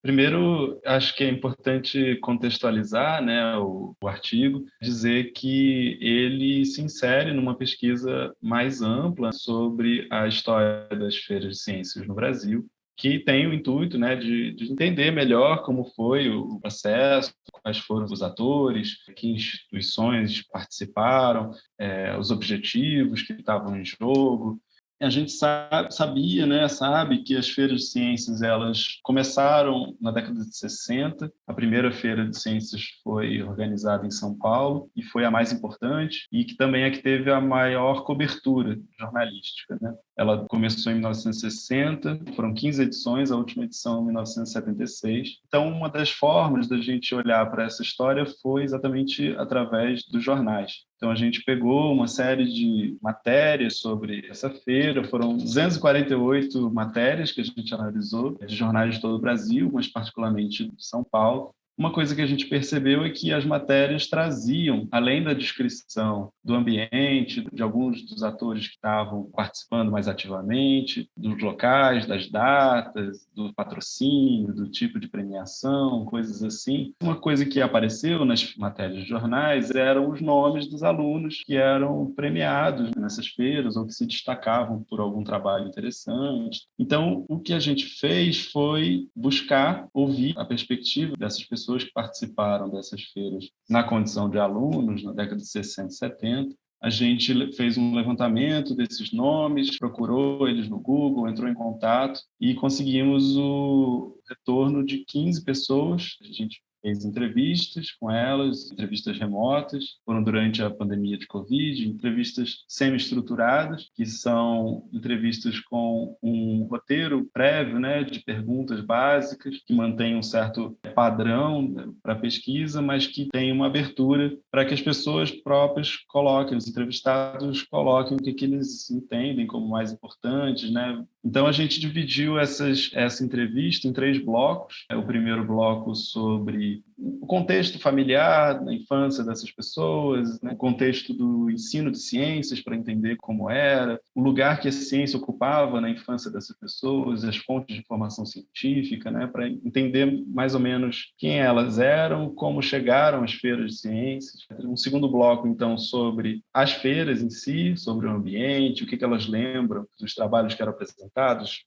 Primeiro, acho que é importante contextualizar, né, o artigo, dizer que ele se insere numa pesquisa mais ampla sobre a história das feiras de ciências no Brasil, que tem o intuito, né, de entender melhor como foi o processo, quais foram os atores, que instituições participaram, os objetivos que estavam em jogo. A gente sabia, né, sabe que as feiras de ciências elas começaram na década de 60. A primeira feira de ciências foi organizada em São Paulo e foi a mais importante e que também é que teve a maior cobertura jornalística, né? Ela começou em 1960, foram 15 edições, a última edição em 1976. Então, uma das formas da gente olhar para essa história foi exatamente através dos jornais. Então, a gente pegou uma série de matérias sobre essa feira, foram 248 matérias que a gente analisou, de jornais de todo o Brasil, mas particularmente de São Paulo. Uma coisa que a gente percebeu é que as matérias traziam, além da descrição do ambiente, de alguns dos atores que estavam participando mais ativamente, dos locais, das datas, do patrocínio, do tipo de premiação, coisas assim. Uma coisa que apareceu nas matérias de jornais eram os nomes dos alunos que eram premiados nessas feiras ou que se destacavam por algum trabalho interessante. Então, o que a gente fez foi buscar ouvir a perspectiva dessas pessoas que participaram dessas feiras na condição de alunos, na década de 60 e 70. A gente fez um levantamento desses nomes, procurou eles no Google, entrou em contato e conseguimos o retorno de 15 pessoas. A gente fez entrevistas com elas, entrevistas remotas, foram durante a pandemia de Covid, entrevistas semi-estruturadas, que são entrevistas com um roteiro prévio, né, de perguntas básicas, que mantém um certo padrão para a pesquisa, mas que tem uma abertura para que as pessoas próprias coloquem, os entrevistados coloquem o que eles entendem como mais importantes, né? Então, a gente dividiu essa entrevista em 3 blocos. O primeiro bloco sobre o contexto familiar da infância dessas pessoas, né? O contexto do ensino de ciências para entender como era, o lugar que a ciência ocupava na infância dessas pessoas, as fontes de informação científica, né? Para entender mais ou menos quem elas eram, como chegaram às feiras de ciências. Um segundo bloco, então, sobre as feiras em si, sobre o ambiente, o que elas lembram dos trabalhos que eram apresentados,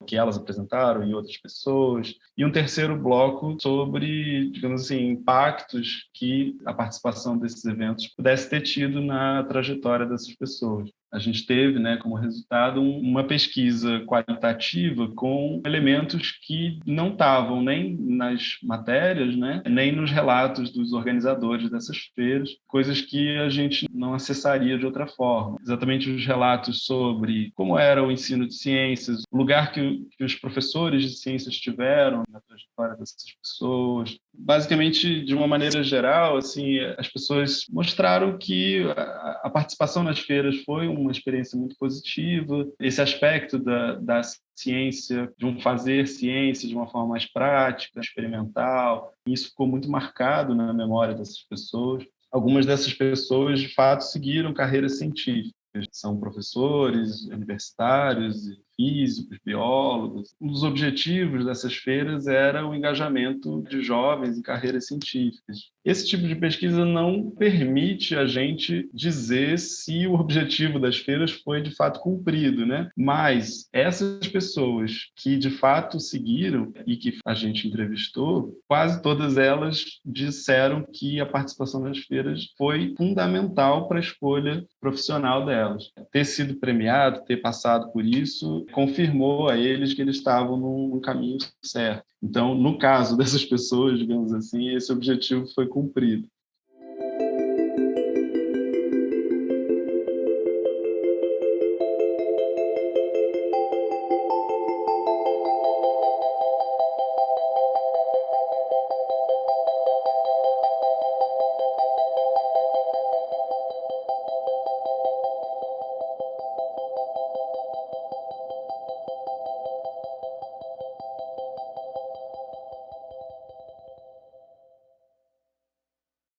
que elas apresentaram e outras pessoas. E um terceiro bloco sobre, digamos assim, impactos que a participação desses eventos pudesse ter tido na trajetória dessas pessoas. A gente teve, né, como resultado, uma pesquisa qualitativa com elementos que não estavam nem nas matérias, né, nem nos relatos dos organizadores dessas feiras, coisas que a gente não acessaria de outra forma. Exatamente os relatos sobre como era o ensino de ciências, o lugar que os professores de ciências tiveram na trajetória dessas pessoas. Basicamente, de uma maneira geral, assim, as pessoas mostraram que a participação nas feiras foi uma experiência muito positiva. Esse aspecto da ciência, de um fazer ciência de uma forma mais prática, experimental, isso ficou muito marcado na memória dessas pessoas. Algumas dessas pessoas, de fato, seguiram carreiras científicas. São professores, universitários, físicos, biólogos. Um dos objetivos dessas feiras era o engajamento de jovens em carreiras científicas. Esse tipo de pesquisa não permite a gente dizer se o objetivo das feiras foi de fato cumprido, né? Mas essas pessoas que de fato seguiram e que a gente entrevistou, quase todas elas disseram que a participação nas feiras foi fundamental para a escolha profissional delas. Ter sido premiado, ter passado por isso, confirmou a eles que eles estavam no caminho certo. Então, no caso dessas pessoas, digamos assim, esse objetivo foi cumprido.